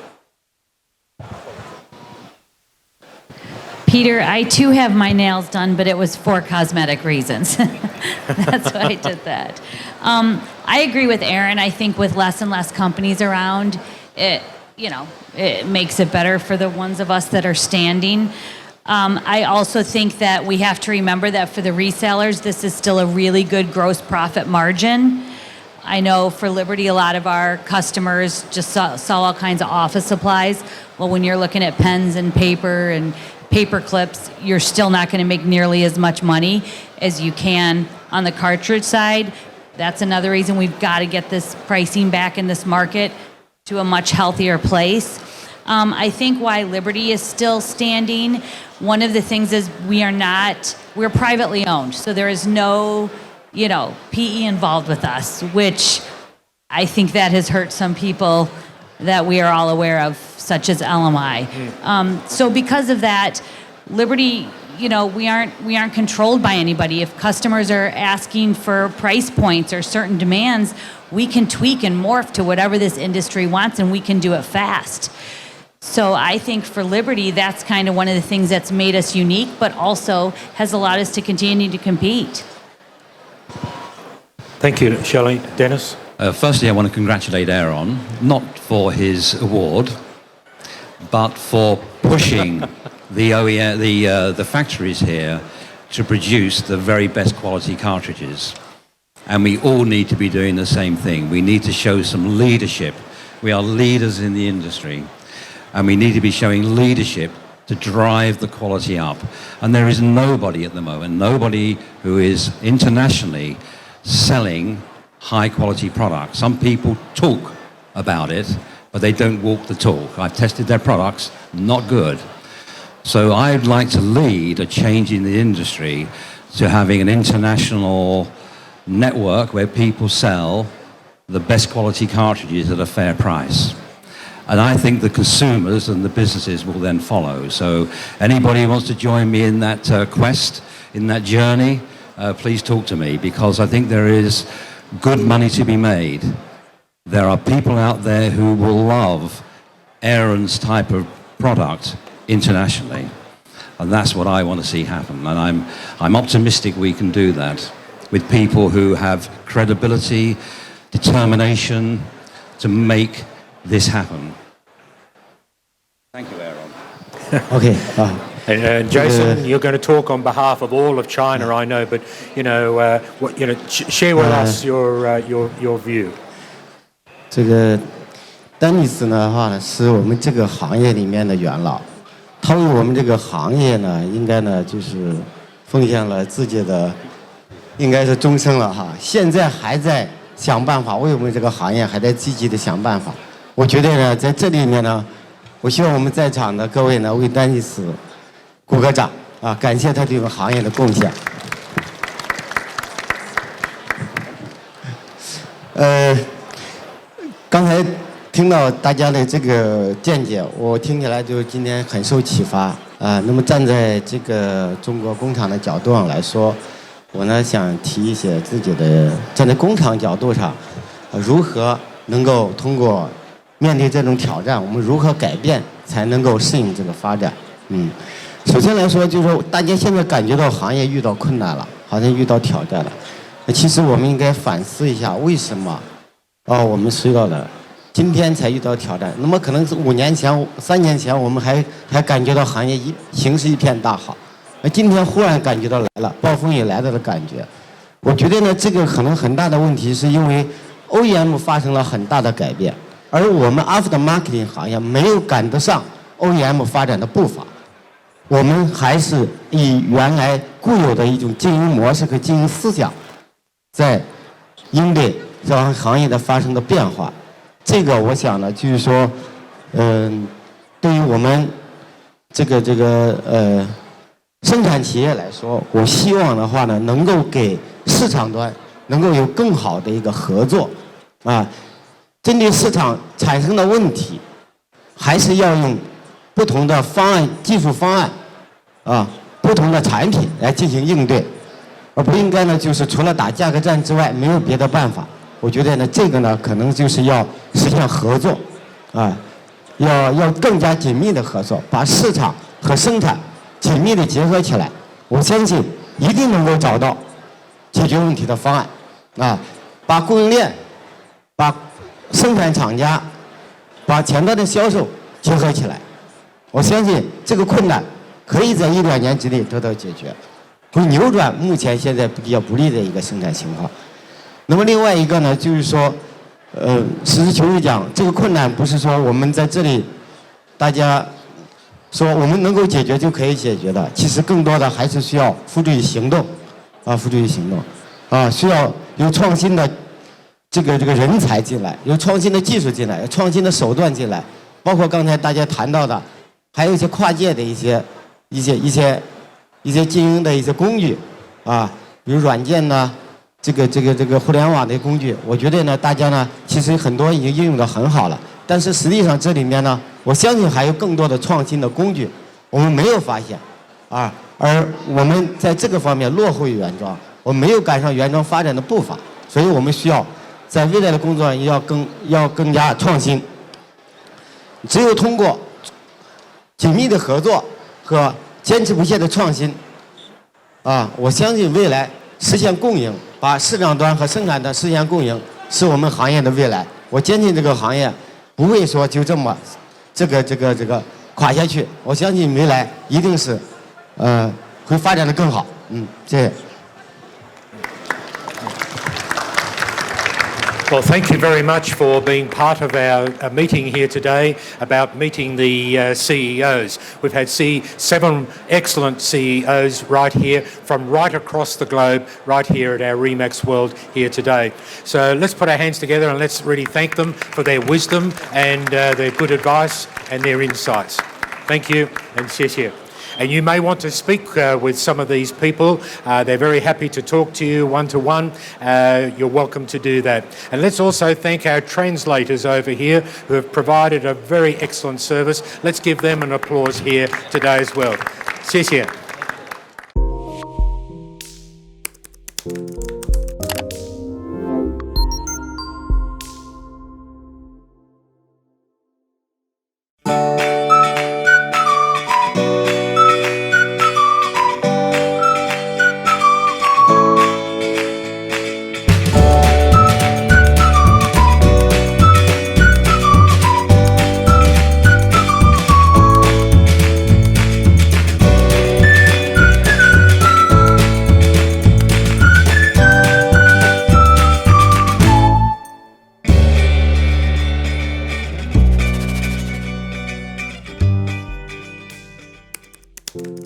Peter, I too have my nails done, but it was for cosmetic reasons. That's why I did that. I agree with Aaron. I think with less and less companies around, it makes it better for the ones of us that are standing. I also think that we have to remember that for the resellers, this is still a really good gross profit margin. I know for Liberty, a lot of our customers just saw all kinds of office supplies. Well, when you're looking at pens and paper and paper clips, you're still not going to make nearly as much money as you can on the cartridge side. That's another reason we've got to get this pricing back in this market to a much healthier place. I think why Liberty is still standing, one of the things is we're privately owned, so there is no, PE involved with us, which I think that has hurt some people that we are all aware of, such as LMI. So because of that, Liberty, we aren't controlled by anybody. If customers are asking for price points or certain demands, we can tweak and morph to whatever this industry wants, and we can do it fast. So I think for Liberty, that's kind of one of the things that's made us unique, but also has allowed us to continue to compete. Thank you, Shelley. Dennis? Firstly, I want to congratulate Aaron, not for his award, but for pushing the factories here to produce the very best quality cartridges. And we all need to be doing the same thing. We need to show some leadership. We are leaders in the industry, and we need to be showing leadership to drive the quality up. And there is nobody at the moment, nobody who is internationally selling high quality products. Some people talk about it, but they don't walk the talk. I've tested their products, not good. So I'd like to lead a change in the industry to having an international network where people sell the best quality cartridges at a fair price. And I think the consumers and the businesses will then follow. So anybody who wants to join me in that quest, in that journey, please talk to me, because I think there is good money to be made. There are people out there who will love Aaron's type of product internationally. And that's what I want to see happen. And I'm optimistic we can do that with people who have credibility, determination to make this happen. Thank you, Aaron. OK And Jason, you're going to talk on behalf of all of China, I know, but share with us your view. 这个丹尼斯的话呢，是我们这个行业里面的元老，他为我们这个行业呢，应该呢就是奉献了自己的，应该是终生了哈。现在还在想办法，为我们这个行业还在积极的想办法。我觉得呢，在这里面呢，我希望我们在场的各位呢，为丹尼斯鼓个掌啊，感谢他对我们行业的贡献。刚才听到大家的这个见解，我听起来就今天很受启发啊。那么站在这个中国工厂的角度上来说，我呢想提一些自己的站在工厂角度上，如何能够通过面对这种挑战，我们如何改变才能够适应这个发展？首先来说，就是说大家现在感觉到行业遇到困难了，好像遇到挑战了。那其实我们应该反思一下，为什么我们需要了今天才遇到挑战？那么可能是5年前、3年前，我们还感觉到行业形势一片大好，那今天忽然感觉到来了暴风雨来了的感觉。我觉得呢，这个可能很大的问题是因为 OEM 发生了很大的改变，而我们 After Marketing 行业没有赶得上 OEM 发展的步伐。我们还是以原来固有的一种经营模式和经营思想，在应对这行业的发生的变化。这个我想呢，就是说，对于我们这个生产企业来说，我希望的话呢，能够给市场端能够有更好的一个合作，针对市场产生的问题，还是要用不同的方案、技术方案，不同的产品来进行应对，而不应该呢，就是除了打价格战之外没有别的办法。我觉得呢，这个呢，可能就是要实现合作，啊，要更加紧密的合作，把市场和生产紧密的结合起来。我相信一定能够找到解决问题的方案，啊，把供应链、把生产厂家、把前端的销售结合起来。我相信这个困难可以在1-2年之内得到解决，会扭转目前现在比较不利的一个生产情况。那么另外一个呢，就是说，实事求是讲，这个困难不是说我们在这里大家说我们能够解决就可以解决的，其实更多的还是需要付诸于行动，啊，付诸于行动，啊，需要有创新的这个人才进来，有创新的技术进来，有创新的手段进来，包括刚才大家谈到的，还有一些跨界的一些经营的一些工具，啊，比如软件呢。这个互联网的工具，我觉得呢，大家呢其实很多已经应用得很好了，但是实际上这里面呢，我相信还有更多的创新的工具，我们没有发现，啊，而我们在这个方面落后于原装，我们没有赶上原装发展的步伐，所以我们需要在未来的工作要更加创新。只有通过紧密的合作和坚持不懈的创新，啊，我相信未来实现共赢。把市场端和生产端实现共赢，是我们行业的未来。我坚信这个行业不会说就这么这个垮下去。我相信未来一定是会发展得更好。谢谢。Well, thank you very much for being part of our meeting here today about meeting the CEOs. We've had 7 excellent CEOs right here from right across the globe, right here at our RemaxWorld here today. So let's put our hands together and let's really thank them for their wisdom and their good advice and their insights. Thank you and 谢谢. And you may want to speak with some of these people. They're very happy to talk to you one-to-one. You're welcome to do that. And let's also thank our translators over here who have provided a very excellent service. Let's give them an applause here today as well. 谢谢. you